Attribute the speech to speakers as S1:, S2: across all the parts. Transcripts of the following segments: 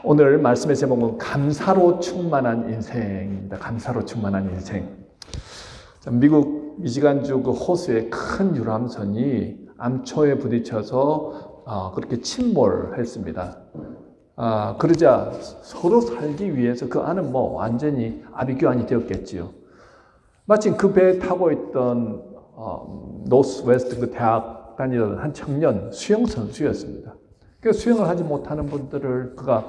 S1: 오늘 말씀의 제목은 감사로 충만한 인생입니다. 감사로 충만한 인생. 미국 미시간주 그 호수에 큰 유람선이 암초에 부딪혀서 그렇게 침몰했습니다. 그러자 서로 살기 위해서 그 안은 완전히 아비규환이 되었겠지요. 마침 그 배에 타고 있던 노스웨스트 그 대학 다니던 한 청년 수영 선수였습니다. 그 수영을 하지 못하는 분들을 그가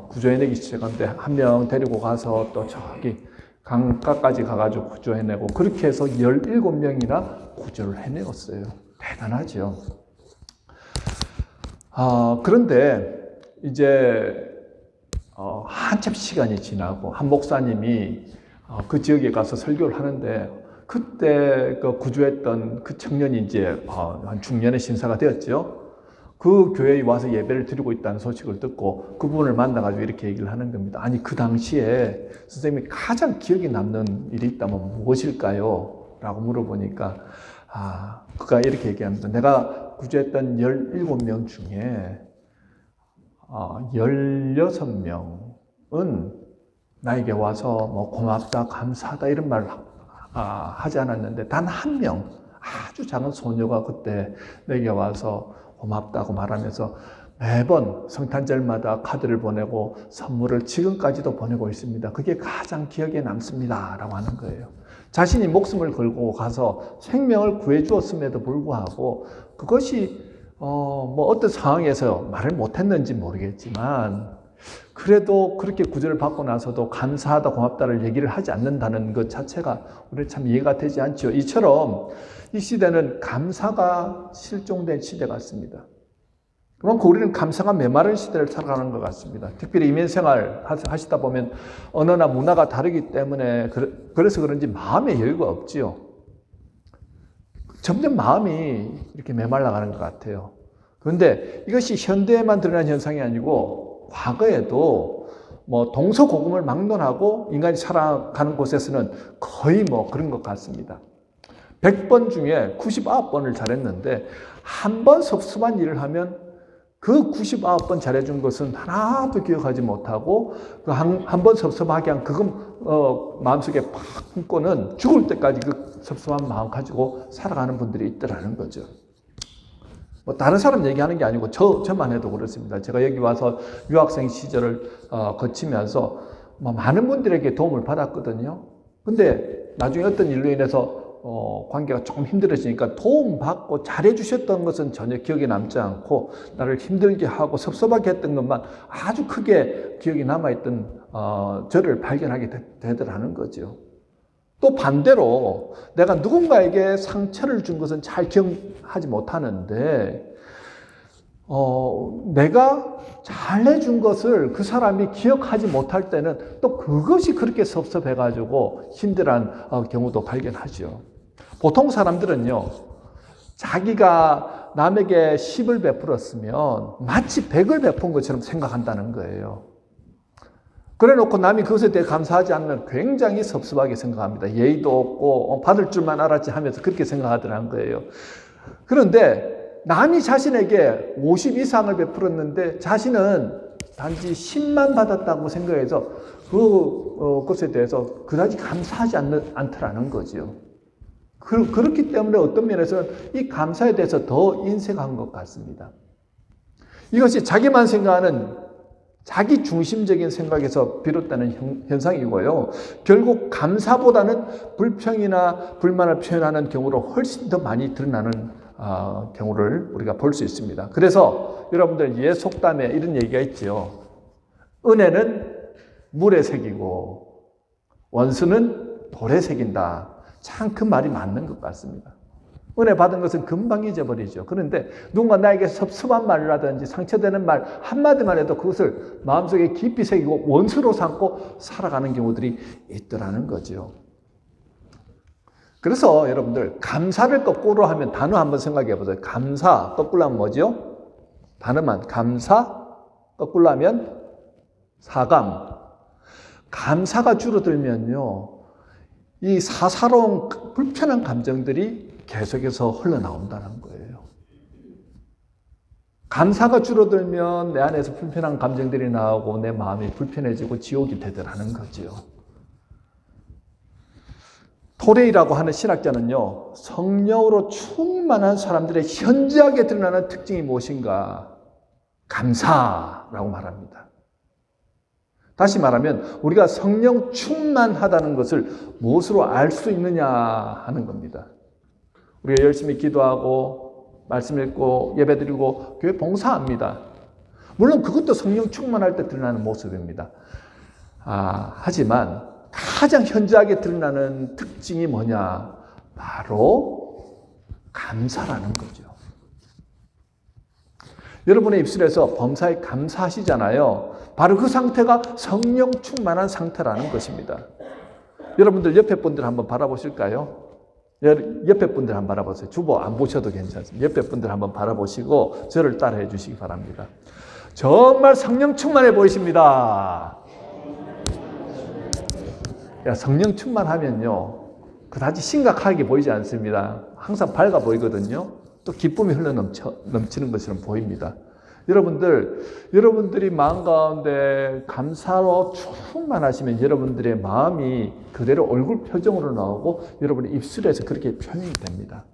S1: 구조해내기 시작하는데 한 명 데리고 가서 또 저기 강가까지 가가지고 구조해내고 그렇게 해서 17명이나 구조를 해내었어요. 대단하죠. 그런데 이제 한참 시간이 지나고 한 목사님이 그 지역에 가서 설교를 하는데 그때 그 구조했던 그 청년이 이제 한 중년의 신사가 되었죠. 그 교회에 와서 예배를 드리고 있다는 소식을 듣고 그분을 만나가지고 이렇게 얘기를 하는 겁니다. 아니, 그 당시에 선생님이 가장 기억에 남는 일이 있다면 무엇일까요? 라고 물어보니까, 그가 이렇게 얘기합니다. 내가 구조했던 17명 중에 16명은 나에게 와서 고맙다, 감사하다 이런 말을 하지 않았는데 단 한 명, 아주 작은 소녀가 그때 내게 와서 고맙다고 말하면서 매번 성탄절마다 카드를 보내고 선물을 지금까지도 보내고 있습니다. 그게 가장 기억에 남습니다. 라고 하는 거예요. 자신이 목숨을 걸고 가서 생명을 구해주었음에도 불구하고 그것이 어떤 상황에서 말을 못했는지 모르겠지만 그래도 그렇게 구조를 받고 나서도 감사하다 고맙다를 얘기를 하지 않는다는 것 자체가 우리 참 이해가 되지 않죠. 이처럼 이 시대는 감사가 실종된 시대 같습니다. 그만큼 우리는 감사가 메마른 시대를 살아가는 것 같습니다. 특별히 이민생활 하시다 보면 언어나 문화가 다르기 때문에 그래서 그런지 마음의 여유가 없지요. 점점 마음이 이렇게 메말라가는 것 같아요. 그런데 이것이 현대에만 드러난 현상이 아니고 과거에도 동서고금을 막론하고 인간이 살아가는 곳에서는 거의 그런 것 같습니다. 100번 중에 99번을 잘했는데 한 번 섭섭한 일을 하면 그 99번 잘해준 것은 하나도 기억하지 못하고 그 한 번 섭섭하게 한 그건 마음속에 팍 품고는 죽을 때까지 그 섭섭한 마음 가지고 살아가는 분들이 있더라는 거죠. 다른 사람 얘기하는 게 아니고 저만 해도 그렇습니다. 제가 여기 와서 유학생 시절을 거치면서 많은 분들에게 도움을 받았거든요. 근데 나중에 어떤 일로 인해서 관계가 조금 힘들어지니까 도움받고 잘해주셨던 것은 전혀 기억에 남지 않고 나를 힘들게 하고 섭섭하게 했던 것만 아주 크게 기억에 남아있던 저를 발견하게 되더라는 거죠. 또 반대로 내가 누군가에게 상처를 준 것은 잘 기억하지 못하는데 내가 잘해준 것을 그 사람이 기억하지 못할 때는 또 그것이 그렇게 섭섭해가지고 힘들어하는 경우도 발견하죠. 보통 사람들은요, 자기가 남에게 10을 베풀었으면 마치 100을 베푼 것처럼 생각한다는 거예요. 그래 놓고 남이 그것에 대해 감사하지 않으면 굉장히 섭섭하게 생각합니다. 예의도 없고 받을 줄만 알았지 하면서 그렇게 생각하더라는 거예요. 그런데 남이 자신에게 50 이상을 베풀었는데 자신은 단지 10만 받았다고 생각해서 그것에 대해서 그다지 감사하지 않더라는 거죠. 그렇기 때문에 어떤 면에서는 이 감사에 대해서 더 인색한 것 같습니다. 이것이 자기만 생각하는 자기 중심적인 생각에서 비롯되는 현상이고요. 결국 감사보다는 불평이나 불만을 표현하는 경우로 훨씬 더 많이 드러나는 경우를 우리가 볼 수 있습니다. 그래서 여러분들 옛 속담에 이런 얘기가 있죠. 은혜는 물에 새기고 원수는 돌에 새긴다. 참 그 말이 맞는 것 같습니다. 은혜 받은 것은 금방 잊어버리죠. 그런데 누군가 나에게 섭섭한 말을 하든지 상처되는 말 한마디만 해도 그것을 마음속에 깊이 새기고 원수로 삼고 살아가는 경우들이 있더라는 거죠. 그래서 여러분들 감사를 거꾸로 하면 단어 한번 생각해 보세요. 감사 거꾸로 하면 뭐죠? 단어만 감사 거꾸로 하면 사감. 감사가 줄어들면요, 이 사사로운 불편한 감정들이 계속해서 흘러나온다는 거예요. 감사가 줄어들면 내 안에서 불편한 감정들이 나오고 내 마음이 불편해지고 지옥이 되더라는 거죠. 토레이라고 하는 신학자는요, 성령으로 충만한 사람들의 현저하게 드러나는 특징이 무엇인가? 감사라고 말합니다. 다시 말하면 우리가 성령 충만하다는 것을 무엇으로 알 수 있느냐 하는 겁니다. 우리가 열심히 기도하고 말씀 읽고 예배드리고 교회 봉사합니다. 물론 그것도 성령 충만할 때 드러나는 모습입니다. 하지만 가장 현저하게 드러나는 특징이 뭐냐? 바로 감사라는 거죠. 여러분의 입술에서 범사에 감사하시잖아요. 바로 그 상태가 성령 충만한 상태라는 것입니다. 여러분들 옆에 분들 한번 바라보실까요? 옆에 분들 한번 바라보세요. 주보 안 보셔도 괜찮습니다. 옆에 분들 한번 바라보시고 저를 따라해 주시기 바랍니다. 정말 성령 충만해 보이십니다. 성령 충만하면요, 그다지 심각하게 보이지 않습니다. 항상 밝아 보이거든요. 또 기쁨이 넘치는 것처럼 보입니다. 여러분들이 마음 가운데 감사로 충만하시면 여러분들의 마음이 그대로 얼굴 표정으로 나오고 여러분의 입술에서 그렇게 표현이 됩니다.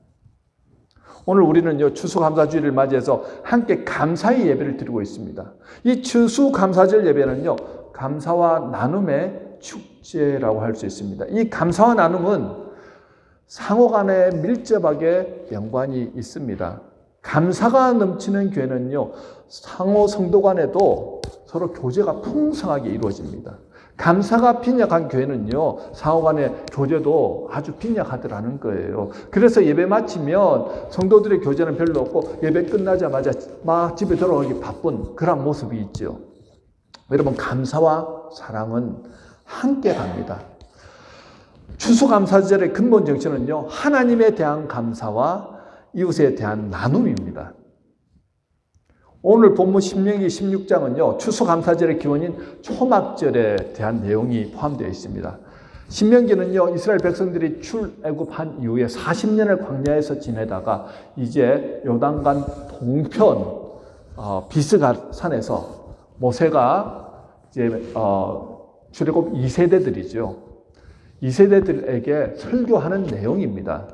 S1: 오늘 우리는요, 추수감사주일을 맞이해서 함께 감사의 예배를 드리고 있습니다. 이 추수감사절 예배는요, 감사와 나눔의 축제라고 할 수 있습니다. 이 감사와 나눔은 상호 간에 밀접하게 연관이 있습니다. 감사가 넘치는 교회는요, 상호 성도 간에도 서로 교제가 풍성하게 이루어집니다. 감사가 빈약한 교회는요, 상호 간의 교제도 아주 빈약하더라는 거예요. 그래서 예배 마치면 성도들의 교제는 별로 없고 예배 끝나자마자 막 집에 돌아가기 바쁜 그런 모습이 있죠. 여러분, 감사와 사랑은 함께 갑니다. 추수감사절의 근본 정신은요, 하나님에 대한 감사와 이웃에 대한 나눔입니다. 오늘 본문 신명기 16장은요, 추수감사절의 기원인 초막절에 대한 내용이 포함되어 있습니다. 신명기는요, 이스라엘 백성들이 출애굽한 이후에 40년을 광야에서 지내다가 이제 요단강 동편 비스가 산에서 모세가 이제 출애굽 2세대들이죠. 2세대들에게 설교하는 내용입니다.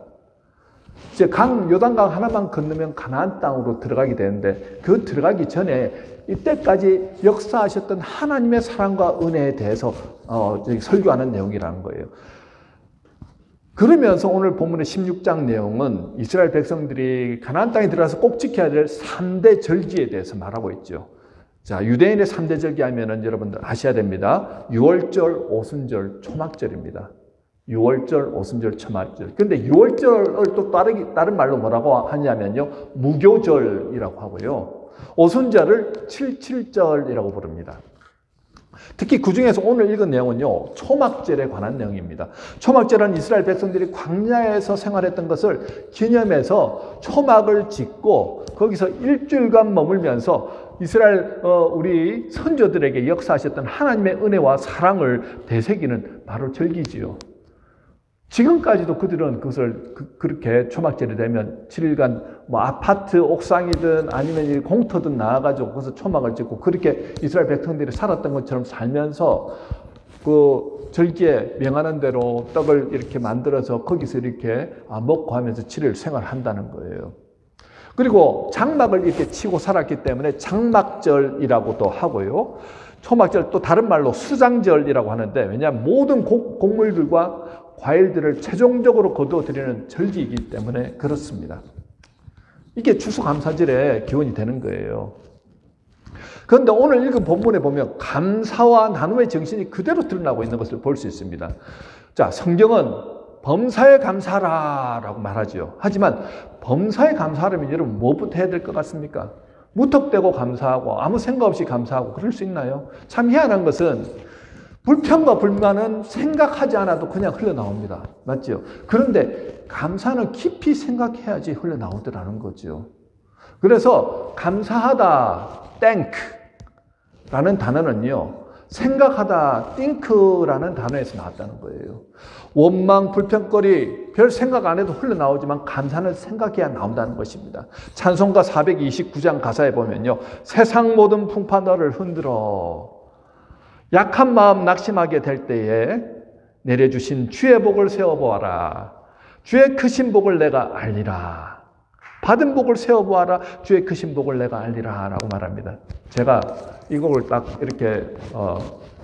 S1: 이제 요단강 하나만 건너면 가나안 땅으로 들어가게 되는데 그 들어가기 전에 이때까지 역사하셨던 하나님의 사랑과 은혜에 대해서 설교하는 내용이라는 거예요. 그러면서 오늘 본문의 16장 내용은 이스라엘 백성들이 가나안 땅에 들어가서 꼭 지켜야 될 3대 절기에 대해서 말하고 있죠. 자, 유대인의 3대 절기 하면은 여러분들 아셔야 됩니다. 유월절, 오순절, 초막절입니다. 유월절, 오순절, 초막절. 근데 유월절을 또 다른 말로 뭐라고 하냐면요, 무교절이라고 하고요. 오순절을 칠칠절이라고 부릅니다. 특히 그 중에서 오늘 읽은 내용은요, 초막절에 관한 내용입니다. 초막절은 이스라엘 백성들이 광야에서 생활했던 것을 기념해서 초막을 짓고 거기서 일주일간 머물면서 이스라엘 우리 선조들에게 역사하셨던 하나님의 은혜와 사랑을 되새기는 바로 절기지요. 지금까지도 그들은 그것을 그렇게 초막절이 되면 7일간 뭐 아파트 옥상이든 아니면 공터든 나와가지고 거기서 초막을 짓고 그렇게 이스라엘 백성들이 살았던 것처럼 살면서 그 절기에 명하는 대로 떡을 이렇게 만들어서 거기서 이렇게 먹고 하면서 7일 생활한다는 거예요. 그리고 장막을 이렇게 치고 살았기 때문에 장막절이라고도 하고요. 초막절 또 다른 말로 수장절이라고 하는데, 왜냐하면 모든 곡물들과 과일들을 최종적으로 거두어드리는 절기이기 때문에 그렇습니다. 이게 추수감사절의 기원이 되는 거예요. 그런데 오늘 읽은 본문에 보면 감사와 나눔의 정신이 그대로 드러나고 있는 것을 볼 수 있습니다. 자, 성경은 범사에 감사하라라고 말하죠. 하지만 범사에 감사하려면 여러분 뭐부터 해야 될 것 같습니까? 무턱대고 감사하고 아무 생각 없이 감사하고 그럴 수 있나요? 참 희한한 것은 불평과 불만은 생각하지 않아도 그냥 흘러나옵니다. 맞죠? 그런데 감사는 깊이 생각해야지 흘러나오더라는 거죠. 그래서 감사하다, thank라는 단어는요, 생각하다, think라는 단어에서 나왔다는 거예요. 원망, 불평거리, 별 생각 안 해도 흘러나오지만 감사는 생각해야 나온다는 것입니다. 찬송가 429장 가사에 보면요. 세상 모든 풍파 너를 흔들어 약한 마음 낙심하게 될 때에 내려주신 주의 복을 세워보아라. 주의 크신 복을 내가 알리라. 받은 복을 세워보아라. 주의 크신 복을 내가 알리라 라고 말합니다. 제가 이 곡을 딱 이렇게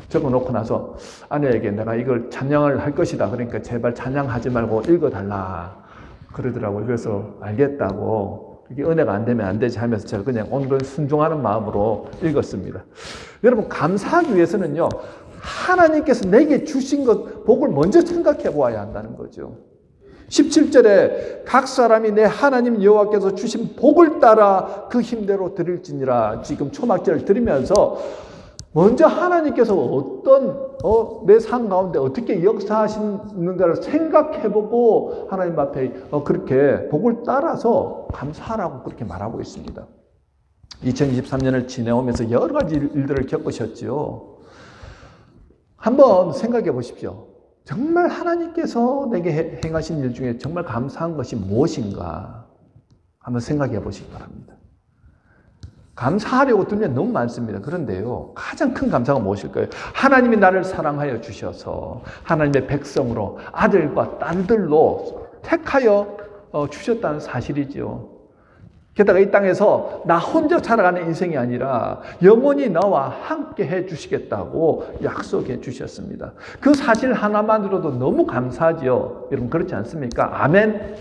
S1: 적어놓고 나서 아내에게 내가 이걸 찬양을 할 것이다. 그러니까 제발 찬양하지 말고 읽어달라 그러더라고요. 그래서 알겠다고, 이게 은혜가 안 되면 안 되지 하면서 제가 그냥 오늘은 순종하는 마음으로 읽었습니다. 여러분, 감사하기 위해서는요, 하나님께서 내게 주신 것, 복을 먼저 생각해 보아야 한다는 거죠. 17절에 각 사람이 내 하나님 여호와께서 주신 복을 따라 그 힘대로 드릴지니라. 지금 초막절을 드리면서 먼저 하나님께서 어떤 내 삶 가운데 어떻게 역사하시는가를 생각해보고 하나님 앞에 그렇게 복을 따라서 감사하라고 그렇게 말하고 있습니다. 2023년을 지내오면서 여러 가지 일들을 겪으셨죠. 한번 생각해 보십시오. 정말 하나님께서 내게 행하신 일 중에 정말 감사한 것이 무엇인가 한번 생각해 보시기 바랍니다. 감사하려고 들면 너무 많습니다. 그런데요, 가장 큰 감사가 무엇일까요? 하나님이 나를 사랑하여 주셔서 하나님의 백성으로 아들과 딸들로 택하여 주셨다는 사실이지요. 게다가 이 땅에서 나 혼자 살아가는 인생이 아니라 영원히 나와 함께 해 주시겠다고 약속해 주셨습니다. 그 사실 하나만으로도 너무 감사하지요. 여러분, 그렇지 않습니까? 아멘?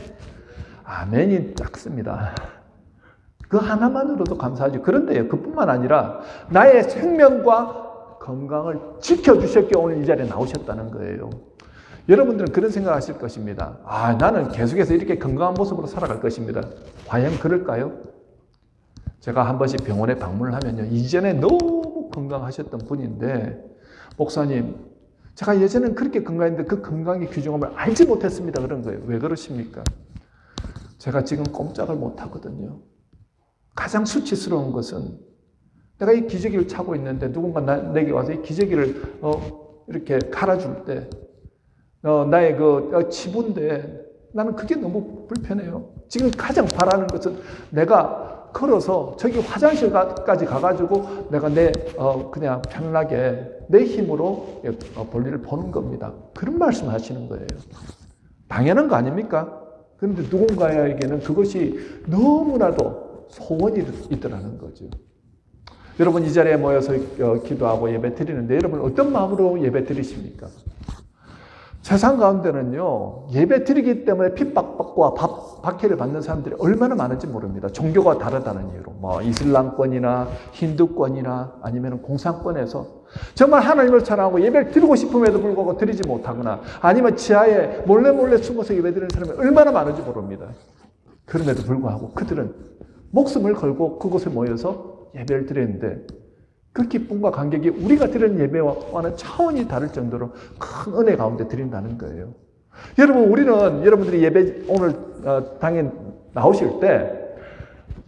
S1: 아멘이 작습니다. 그 하나만으로도 감사하죠. 그런데요, 그뿐만 아니라 나의 생명과 건강을 지켜주셨기에 오늘 이 자리에 나오셨다는 거예요. 여러분들은 그런 생각하실 것입니다. 나는 계속해서 이렇게 건강한 모습으로 살아갈 것입니다. 과연 그럴까요? 제가 한 번씩 병원에 방문을 하면요, 이전에 너무 건강하셨던 분인데, 목사님, 제가 예전엔 그렇게 건강했는데 그 건강의 규정을 알지 못했습니다. 그런 거예요. 왜 그러십니까? 제가 지금 꼼짝을 못 하거든요. 가장 수치스러운 것은 내가 이 기저귀를 차고 있는데 누군가 내게 와서 이 기저귀를 이렇게 갈아줄 때 나의 그 치부인데 나는 그게 너무 불편해요. 지금 가장 바라는 것은 내가 걸어서 저기 화장실까지 가가지고 내가 그냥 편안하게 내 힘으로 볼일을 보는 겁니다. 그런 말씀 하시는 거예요. 당연한 거 아닙니까? 그런데 누군가에게는 그것이 너무나도 소원이 있더라는 거죠. 여러분, 이 자리에 모여서 기도하고 예배 드리는데 여러분 어떤 마음으로 예배 드리십니까? 세상 가운데는요, 예배 드리기 때문에 핍박받고 박해를 받는 사람들이 얼마나 많은지 모릅니다. 종교가 다르다는 이유로. 이슬람권이나 힌두권이나 아니면 공산권에서 정말 하나님을 사랑하고 예배를 드리고 싶음에도 불구하고 드리지 못하거나 아니면 지하에 몰래 숨어서 예배 드리는 사람이 얼마나 많은지 모릅니다. 그럼에도 불구하고 그들은 목숨을 걸고 그곳에 모여서 예배를 드렸는데 그 기쁨과 감격이 우리가 드리는 예배와는 차원이 다를 정도로 큰 은혜 가운데 드린다는 거예요. 여러분, 우리는 여러분들이 예배 오늘 당에 나오실 때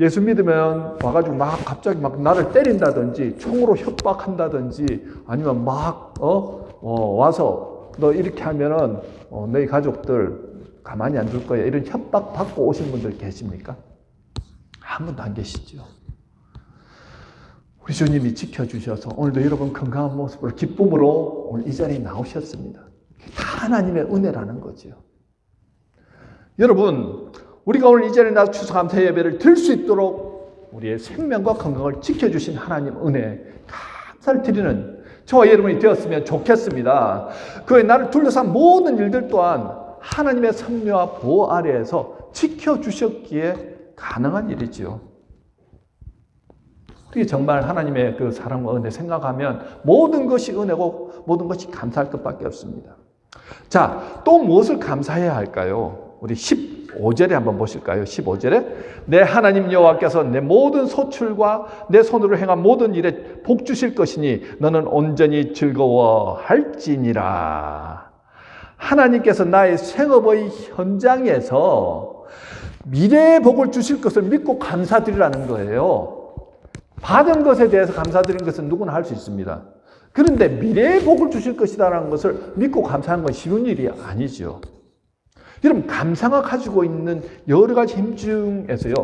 S1: 예수 믿으면 와가지고 갑자기 나를 때린다든지 총으로 협박한다든지 아니면 와서 너 이렇게 하면은 너희 가족들 가만히 안 둘 거야 이런 협박 받고 오신 분들 계십니까? 한 분도 안 계시죠. 우리 주님이 지켜주셔서 오늘도 여러분 건강한 모습으로 기쁨으로 오늘 이 자리에 나오셨습니다. 다 하나님의 은혜라는 거죠. 여러분, 우리가 오늘 이 자리에 나와서 추수감사 예배를 드릴 수 있도록 우리의 생명과 건강을 지켜주신 하나님 은혜 감사를 드리는 저와 여러분이 되었으면 좋겠습니다. 그의 나를 둘러싼 모든 일들 또한 하나님의 섭리와 보호 아래에서 지켜주셨기에 가능한 일이지요. 그게 정말 하나님의 그 사랑과 은혜 생각하면 모든 것이 은혜고 모든 것이 감사할 것밖에 없습니다. 자, 또 무엇을 감사해야 할까요? 우리 15절에 한번 보실까요? 15절에 내 하나님 여호와께서 내 모든 소출과 내 손으로 행한 모든 일에 복 주실 것이니 너는 온전히 즐거워할지니라. 하나님께서 나의 생업의 현장에서 미래의 복을 주실 것을 믿고 감사드리라는 거예요. 받은 것에 대해서 감사드리는 것은 누구나 할 수 있습니다. 그런데 미래의 복을 주실 것이다라는 것을 믿고 감사하는 건 쉬운 일이 아니죠. 여러분, 감사가 가지고 있는 여러 가지 힘 중에서요,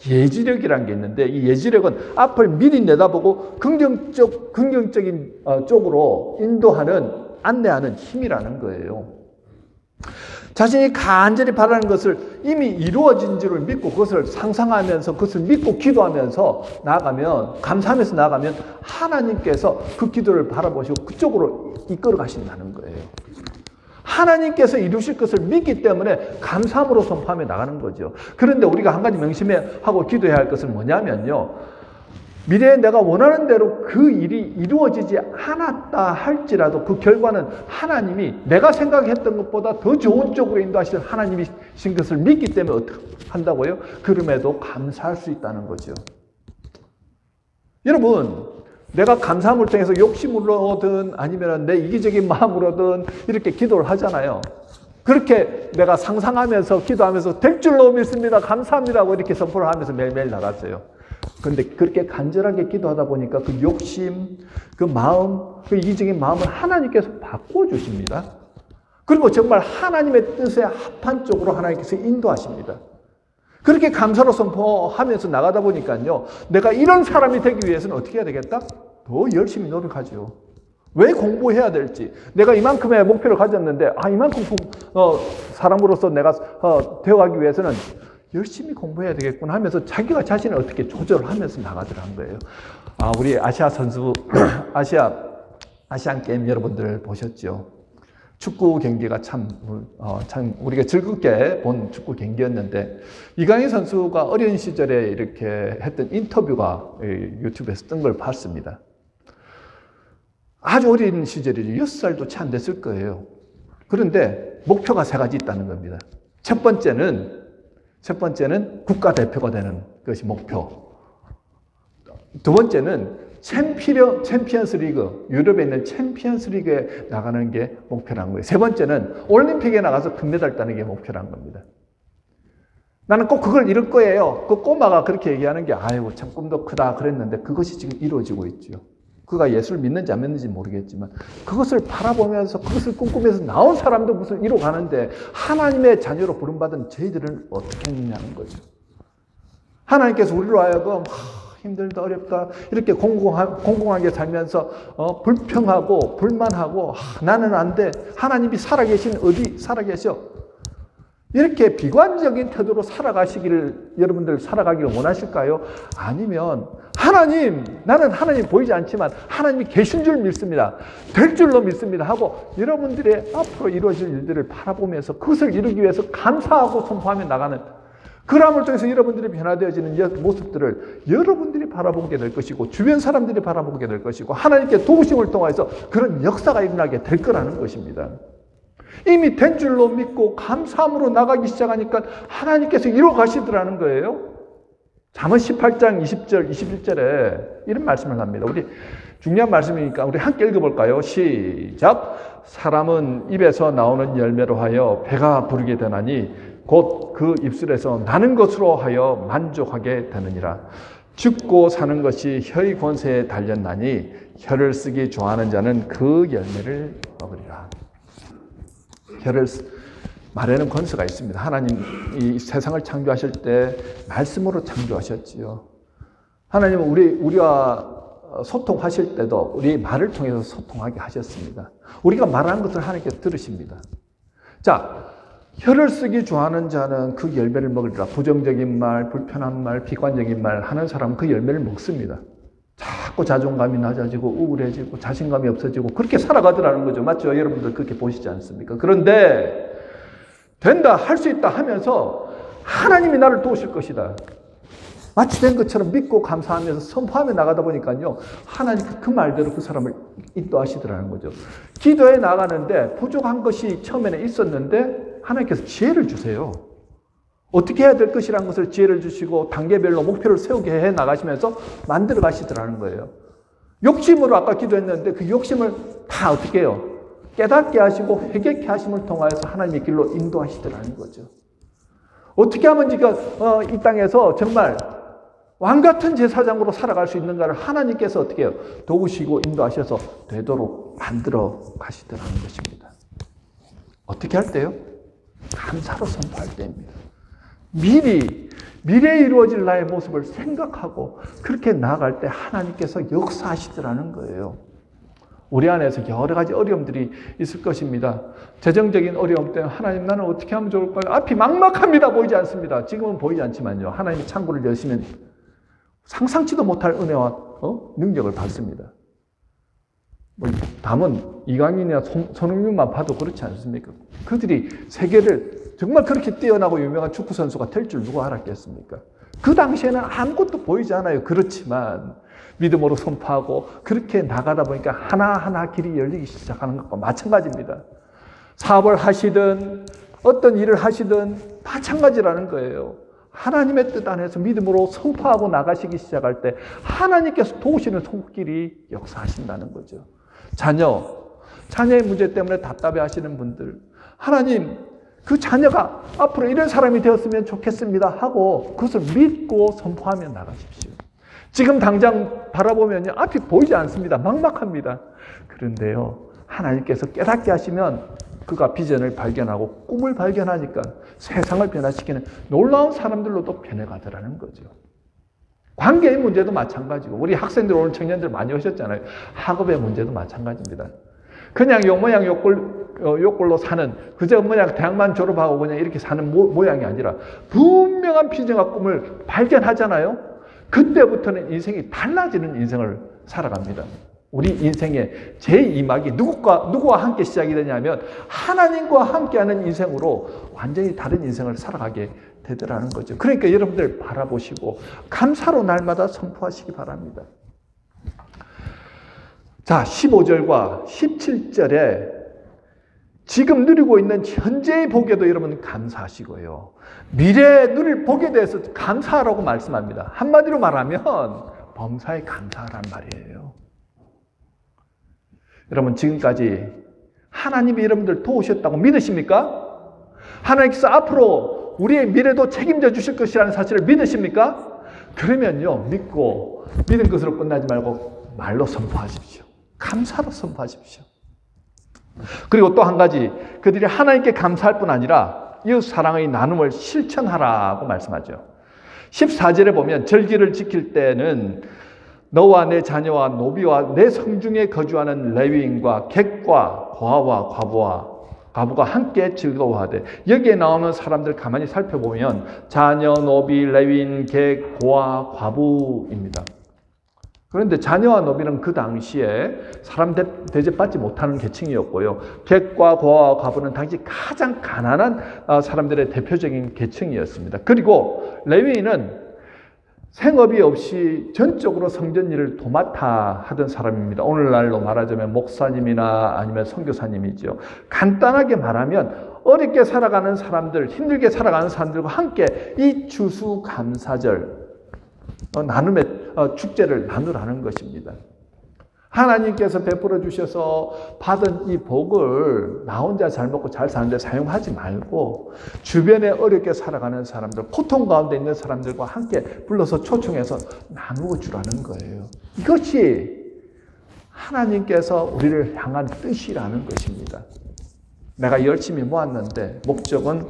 S1: 예지력이라는 게 있는데, 이 예지력은 앞을 미리 내다보고 긍정적인 쪽으로 인도하는, 안내하는 힘이라는 거예요. 자신이 간절히 바라는 것을 이미 이루어진 줄을 믿고 그것을 상상하면서 그것을 믿고 기도하면서 나아가면, 감사하면서 나아가면 하나님께서 그 기도를 바라보시고 그쪽으로 이끌어 가신다는 거예요. 하나님께서 이루실 것을 믿기 때문에 감사함으로 선포하며 나가는 거죠. 그런데 우리가 한 가지 명심하고 기도해야 할 것은 뭐냐면요, 미래에 내가 원하는 대로 그 일이 이루어지지 않았다 할지라도 그 결과는 하나님이 내가 생각했던 것보다 더 좋은 쪽으로 인도하실 하나님이신 것을 믿기 때문에 어떻게 한다고요? 그럼에도 감사할 수 있다는 거죠. 여러분, 내가 감사함을 통해서 욕심으로든 아니면 내 이기적인 마음으로든 이렇게 기도를 하잖아요. 그렇게 내가 상상하면서 기도하면서 될 줄로 믿습니다. 감사합니다고 이렇게 선포를 하면서 매일매일 나갔어요. 그런데 그렇게 간절하게 기도하다 보니까 그 욕심, 그 마음, 그 이기적인 마음을 하나님께서 바꿔주십니다. 그리고 정말 하나님의 뜻에 합한 쪽으로 하나님께서 인도하십니다. 그렇게 감사로 선포하면서 나가다 보니까요, 내가 이런 사람이 되기 위해서는 어떻게 해야 되겠다? 더 열심히 노력하죠. 왜 공부해야 될지, 내가 이만큼의 목표를 가졌는데 이만큼 사람으로서 내가 되어가기 위해서는 열심히 공부해야 되겠구나 하면서 자기가 자신을 어떻게 조절하면서 나가더라는 거예요. 우리 아시아 선수, 아시안 게임 여러분들 보셨죠? 축구 경기가 참 우리가 즐겁게 본 축구 경기였는데, 이강인 선수가 어린 시절에 이렇게 했던 인터뷰가 유튜브에서 뜬 걸 봤습니다. 아주 어린 시절이죠. 6살도 채 안 됐을 거예요. 그런데 목표가 3가지 있다는 겁니다. 첫 번째는 국가대표가 되는 것이 목표. 두 번째는 챔피언스 리그, 유럽에 있는 챔피언스 리그에 나가는 게 목표라는 거예요. 세 번째는 올림픽에 나가서 금메달 따는 게 목표라는 겁니다. 나는 꼭 그걸 이룰 거예요. 그 꼬마가 그렇게 얘기하는 게 아이고 참 꿈도 크다 그랬는데 그것이 지금 이루어지고 있죠. 그가 예수를 믿는지 안 믿는지 모르겠지만 그것을 바라보면서 그것을 꿈꾸면서 나온 사람도 무슨 이루어가는데 하나님의 자녀로 부름받은 저희들은 어떻게 했느냐는 거죠. 하나님께서 우리로 하여금 힘들다 어렵다 이렇게 공공하게 살면서 불평하고 불만하고 나는 안 돼. 하나님이 살아계신 어디 살아계셔. 이렇게 비관적인 태도로 여러분들 살아가기를 원하실까요? 아니면 나는 하나님 보이지 않지만 하나님이 계신 줄 믿습니다. 될 줄로 믿습니다 하고 여러분들의 앞으로 이루어질 일들을 바라보면서 그것을 이루기 위해서 감사하고 선포하며 나가는, 그람을 통해서 여러분들이 변화되어지는 모습들을 여러분들이 바라보게 될 것이고 주변 사람들이 바라보게 될 것이고 하나님께 도우심을 통해서 그런 역사가 일어나게 될 거라는 것입니다. 이미 된 줄로 믿고 감사함으로 나가기 시작하니까 하나님께서 이루어 가시더라는 거예요. 잠언 18장 20절, 21절에 이런 말씀을 합니다. 우리 중요한 말씀이니까 우리 함께 읽어볼까요? 시작! 사람은 입에서 나오는 열매로 하여 배가 부르게 되나니 곧 그 입술에서 나는 것으로 하여 만족하게 되느니라. 죽고 사는 것이 혀의 권세에 달렸나니 혀를 쓰기 좋아하는 자는 그 열매를 먹으리라. 혀를 말에는 권세가 있습니다. 하나님 이 세상을 창조하실 때 말씀으로 창조하셨지요. 하나님은 우리와 소통하실 때도 우리 말을 통해서 소통하게 하셨습니다. 우리가 말하는 것을 하나님께서 들으십니다. 자, 혀를 쓰기 좋아하는 자는 그 열매를 먹으리라. 부정적인 말, 불편한 말, 비관적인 말 하는 사람은 그 열매를 먹습니다. 자꾸 자존감이 낮아지고 우울해지고 자신감이 없어지고 그렇게 살아가더라는 거죠. 맞죠? 여러분들 그렇게 보시지 않습니까? 그런데 된다, 할 수 있다 하면서 하나님이 나를 도우실 것이다. 마치 된 것처럼 믿고 감사하면서 선포하며 나가다 보니까요. 하나님 그 말대로 그 사람을 인도하시더라는 거죠. 기도해 나가는데 부족한 것이 처음에는 있었는데 하나님께서 지혜를 주세요. 어떻게 해야 될 것이라는 것을 지혜를 주시고 단계별로 목표를 세우게 해 나가시면서 만들어 가시더라는 거예요. 욕심으로 아까 기도했는데 그 욕심을 다 어떻게 해요? 깨닫게 하시고 회개케 하심을 통하여서 하나님의 길로 인도하시더라는 거죠. 어떻게 하면 이 땅에서 정말 왕 같은 제사장으로 살아갈 수 있는가를 하나님께서 어떻게 해요? 도우시고 인도하셔서 되도록 만들어 가시더라는 것입니다. 어떻게 할 때요? 감사로 선포할 때입니다. 미래에 이루어질 나의 모습을 생각하고 그렇게 나아갈 때 하나님께서 역사하시더라는 거예요. 우리 안에서 여러 가지 어려움들이 있을 것입니다. 재정적인 어려움 때문에 하나님 나는 어떻게 하면 좋을까요? 앞이 막막합니다. 보이지 않습니다. 지금은 보이지 않지만요. 하나님이 창구를 여시면 상상치도 못할 은혜와 능력을 받습니다. 담은 이강인이나 손흥민만 봐도 그렇지 않습니까? 그들이 세계를 정말 그렇게 뛰어나고 유명한 축구 선수가 될 줄 누가 알았겠습니까? 그 당시에는 아무것도 보이지 않아요. 그렇지만 믿음으로 선포하고 그렇게 나가다 보니까 하나하나 길이 열리기 시작하는 것과 마찬가지입니다. 사업을 하시든 어떤 일을 하시든 마찬가지라는 거예요. 하나님의 뜻 안에서 믿음으로 선포하고 나가시기 시작할 때 하나님께서 도우시는 손길이 역사하신다는 거죠. 자녀의 문제 때문에 답답해 하시는 분들, 하나님 그 자녀가 앞으로 이런 사람이 되었으면 좋겠습니다 하고 그것을 믿고 선포하며 나가십시오. 지금 당장 바라보면요, 앞이 보이지 않습니다. 막막합니다. 그런데요, 하나님께서 깨닫게 하시면 그가 비전을 발견하고 꿈을 발견하니까 세상을 변화시키는 놀라운 사람들로도 변해가더라는 거죠. 관계의 문제도 마찬가지고, 우리 학생들 오늘 청년들 많이 오셨잖아요. 학업의 문제도 마찬가지입니다. 그냥 요 모양 요꼴로 사는, 그저 뭐냐 대학만 졸업하고 그냥 이렇게 사는 모양이 아니라 분명한 비전과 꿈을 발견하잖아요. 그때부터는 인생이 달라지는 인생을 살아갑니다. 우리 인생의 제2막이 누구와 함께 시작이 되냐면 하나님과 함께하는 인생으로 완전히 다른 인생을 살아가게 되더라는 거죠. 그러니까 여러분들 바라보시고 감사로 날마다 선포하시기 바랍니다. 자, 15절과 17절에 지금 누리고 있는 현재의 복에도 여러분 감사하시고요. 미래에 누릴 복에 대해서 감사하라고 말씀합니다. 한마디로 말하면 범사에 감사하란 말이에요. 여러분 지금까지 하나님이 여러분들 도우셨다고 믿으십니까? 하나님께서 앞으로 우리의 미래도 책임져 주실 것이라는 사실을 믿으십니까? 그러면요, 믿은 것으로 끝나지 말고 말로 선포하십시오. 감사로 선포하십시오. 그리고 또 한 가지, 그들이 하나님께 감사할 뿐 아니라 이웃 사랑의 나눔을 실천하라고 말씀하죠. 14절에 보면 절기를 지킬 때는 너와 내 자녀와 노비와 내 성중에 거주하는 레위인과 객과 고아와 과부가 함께 즐거워하되, 여기에 나오는 사람들 가만히 살펴보면 자녀, 노비, 레위인, 객, 고아, 과부입니다. 그런데 자녀와 노비는 그 당시에 사람 대접받지 못하는 계층이었고요. 객과 고아와 과부는 당시 가장 가난한 사람들의 대표적인 계층이었습니다. 그리고 레위인은 생업이 없이 전적으로 성전 일을 도맡아 하던 사람입니다. 오늘날로 말하자면 목사님이나 아니면 선교사님이죠. 간단하게 말하면 어렵게 살아가는 사람들, 힘들게 살아가는 사람들과 함께 이 추수감사절 나눔의 축제를 나누라는 것입니다. 하나님께서 베풀어 주셔서 받은 이 복을 나 혼자 잘 먹고 잘 사는데 사용하지 말고 주변에 어렵게 살아가는 사람들, 고통 가운데 있는 사람들과 함께 불러서 초청해서 나누어 주라는 거예요. 이것이 하나님께서 우리를 향한 뜻이라는 것입니다. 내가 열심히 모았는데 목적은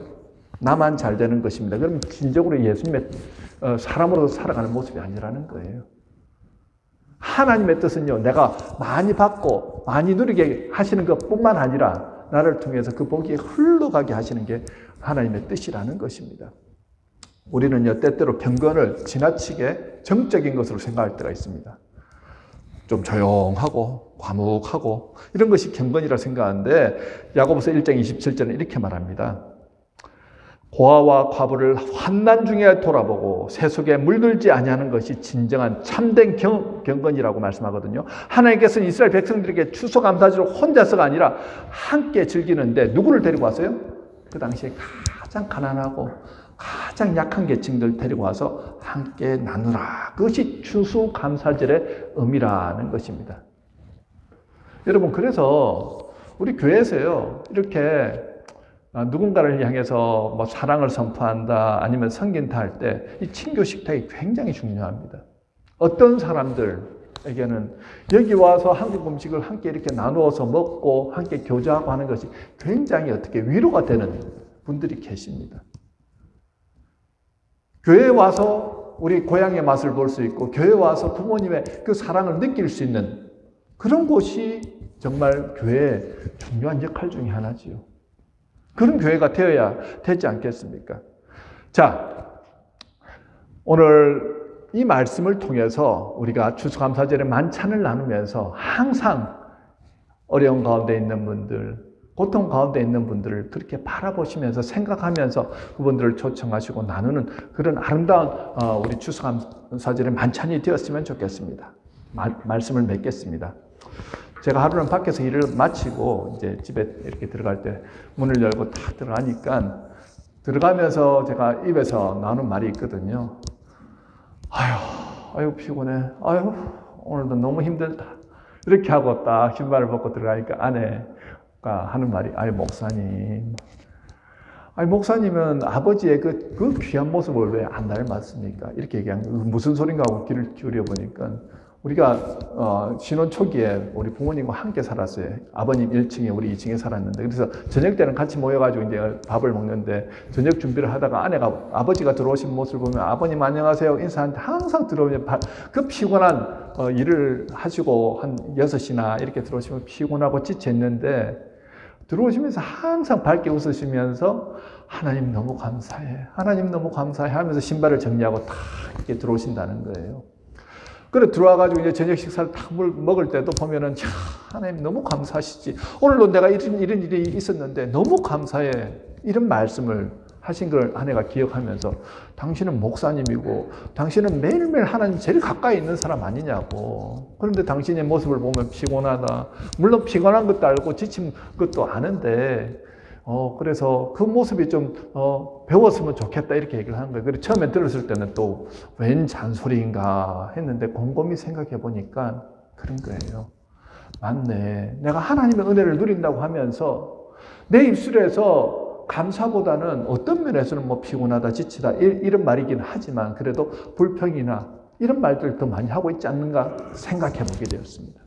S1: 나만 잘 되는 것입니다. 그럼 진정으로 예수님의 사람으로서 살아가는 모습이 아니라는 거예요. 하나님의 뜻은요, 내가 많이 받고 많이 누리게 하시는 것뿐만 아니라 나를 통해서 그 복이 흘러가게 하시는 게 하나님의 뜻이라는 것입니다. 우리는요, 때때로 경건을 지나치게 정적인 것으로 생각할 때가 있습니다. 좀 조용하고 과묵하고 이런 것이 경건이라 생각하는데 야고보서 1장 27절은 이렇게 말합니다. 고아와 과부를 환난 중에 돌아보고 새 속에 물들지 아니하는 것이 진정한 참된 경건이라고 말씀하거든요. 하나님께서는 이스라엘 백성들에게 추수감사절을 혼자서가 아니라 함께 즐기는데 누구를 데리고 왔어요? 그 당시에 가장 가난하고 가장 약한 계층들 데리고 와서 함께 나누라. 그것이 추수감사절의 의미라는 것입니다. 여러분, 그래서 우리 교회에서요, 이렇게 누군가를 향해서 뭐 사랑을 선포한다 아니면 섬긴다 할 때 이 친교 식탁이 굉장히 중요합니다. 어떤 사람들에게는 여기 와서 한국 음식을 함께 이렇게 나누어서 먹고 함께 교제하고 하는 것이 굉장히 어떻게 위로가 되는 분들이 계십니다. 교회에 와서 우리 고향의 맛을 볼 수 있고 교회에 와서 부모님의 그 사랑을 느낄 수 있는 그런 곳이 정말 교회의 중요한 역할 중에 하나지요. 그런 교회가 되어야 되지 않겠습니까? 자, 오늘 이 말씀을 통해서 우리가 추수감사절의 만찬을 나누면서 항상 어려운 가운데 있는 분들, 고통 가운데 있는 분들을 그렇게 바라보시면서 생각하면서 그분들을 초청하시고 나누는 그런 아름다운 우리 추수감사절의 만찬이 되었으면 좋겠습니다. 말씀을 맺겠습니다. 제가 하루는 밖에서 일을 마치고 이제 집에 이렇게 들어갈 때 문을 열고 딱 들어가니까 들어가면서 제가 입에서 나오는 말이 있거든요. 아유 피곤해. 아유 오늘도 너무 힘들다. 이렇게 하고 딱 신발을 벗고 들어가니까 아내가 하는 말이 목사님은 아버지의 그 귀한 모습을 왜 안 닮았습니까? 이렇게 얘기한 거 무슨 소린가 하고 귀를 기울여 보니까 우리가 신혼 초기에 우리 부모님과 함께 살았어요. 아버님 1층에 우리 2층에 살았는데 그래서 저녁 때는 같이 모여가지고 이제 밥을 먹는데 저녁 준비를 하다가 아버지가 들어오신 모습을 보면 아버님 안녕하세요 인사하는데 항상 들어오면 그 피곤한 일을 하시고 한 6시나 이렇게 들어오시면 피곤하고 지쳤는데 들어오시면서 항상 밝게 웃으시면서 하나님 너무 감사해 하면서 신발을 정리하고 딱 이렇게 들어오신다는 거예요. 그래 들어와가지고 이제 저녁 식사를 딱 먹을 때도 보면은 하나님 너무 감사하시지. 오늘도 내가 이런 일이 있었는데 너무 감사해. 이런 말씀을 하신 걸 아내가 기억하면서 당신은 목사님이고 당신은 매일매일 하나님 제일 가까이 있는 사람 아니냐고. 그런데 당신의 모습을 보면 피곤하다. 물론 피곤한 것도 알고 지친 것도 아는데 그래서 그 모습이 좀 배웠으면 좋겠다 이렇게 얘기를 하는 거예요. 그래서 처음에 들었을 때는 또 웬 잔소리인가 했는데 곰곰이 생각해 보니까 그런 거예요. 맞네. 내가 하나님의 은혜를 누린다고 하면서 내 입술에서 감사보다는 어떤 면에서는 뭐 피곤하다, 지치다 이런 말이긴 하지만 그래도 불평이나 이런 말들을 더 많이 하고 있지 않는가 생각해 보게 되었습니다.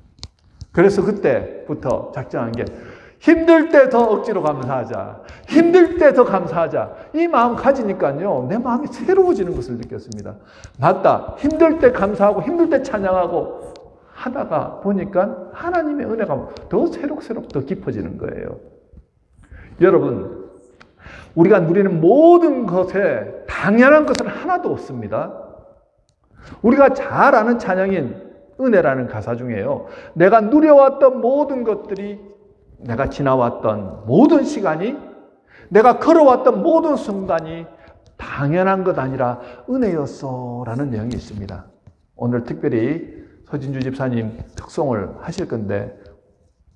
S1: 그래서 그때부터 작정한 게 힘들 때 더 억지로 감사하자. 힘들 때 더 감사하자. 이 마음 가지니까요. 내 마음이 새로워지는 것을 느꼈습니다. 맞다. 힘들 때 감사하고 힘들 때 찬양하고 하다가 보니까 하나님의 은혜가 더 새록새록 더 깊어지는 거예요. 여러분, 우리가 누리는 모든 것에 당연한 것은 하나도 없습니다. 우리가 잘 아는 찬양인 은혜라는 가사 중에요. 내가 누려왔던 모든 것들이 내가 지나왔던 모든 시간이 내가 걸어왔던 모든 순간이 당연한 것 아니라 은혜였어 라는 내용이 있습니다. 오늘 특별히 서진주 집사님 특송을 하실 건데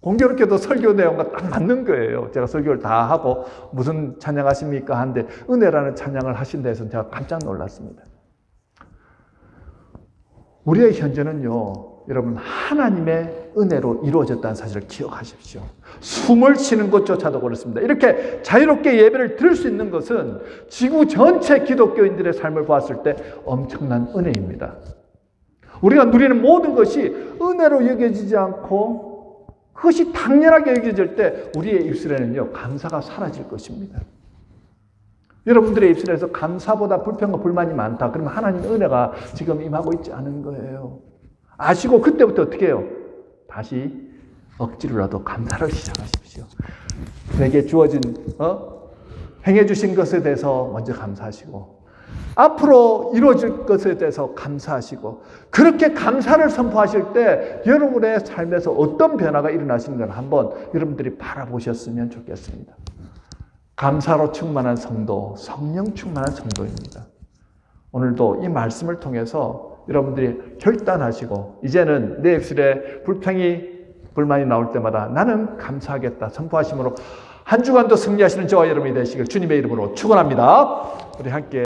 S1: 공교롭게도 설교 내용과 딱 맞는 거예요. 제가 설교를 다 하고 무슨 찬양하십니까 하는데 은혜라는 찬양을 하신 데서 제가 깜짝 놀랐습니다. 우리의 현재는요. 여러분 하나님의 은혜로 이루어졌다는 사실을 기억하십시오. 숨을 쉬는 것조차도 그렇습니다. 이렇게 자유롭게 예배를 드릴 수 있는 것은 지구 전체 기독교인들의 삶을 보았을 때 엄청난 은혜입니다. 우리가 누리는 모든 것이 은혜로 여겨지지 않고 그것이 당연하게 여겨질 때 우리의 입술에는요 감사가 사라질 것입니다. 여러분들의 입술에서 감사보다 불평과 불만이 많다. 그러면 하나님의 은혜가 지금 임하고 있지 않은 거예요. 아시고 그때부터 어떻게 해요? 다시 억지로라도 감사를 시작하십시오. 내게 주어진 행해 주신 것에 대해서 먼저 감사하시고 앞으로 이루어질 것에 대해서 감사하시고 그렇게 감사를 선포하실 때 여러분의 삶에서 어떤 변화가 일어나시는 걸 한번 여러분들이 바라보셨으면 좋겠습니다. 감사로 충만한 성도, 성령 충만한 성도입니다. 오늘도 이 말씀을 통해서 여러분들이 결단하시고 이제는 내 입술에 불만이 나올 때마다 나는 감사하겠다 선포하심으로 한 주간도 승리하시는 저와 여러분이 되시길 주님의 이름으로 축원합니다. 우리 함께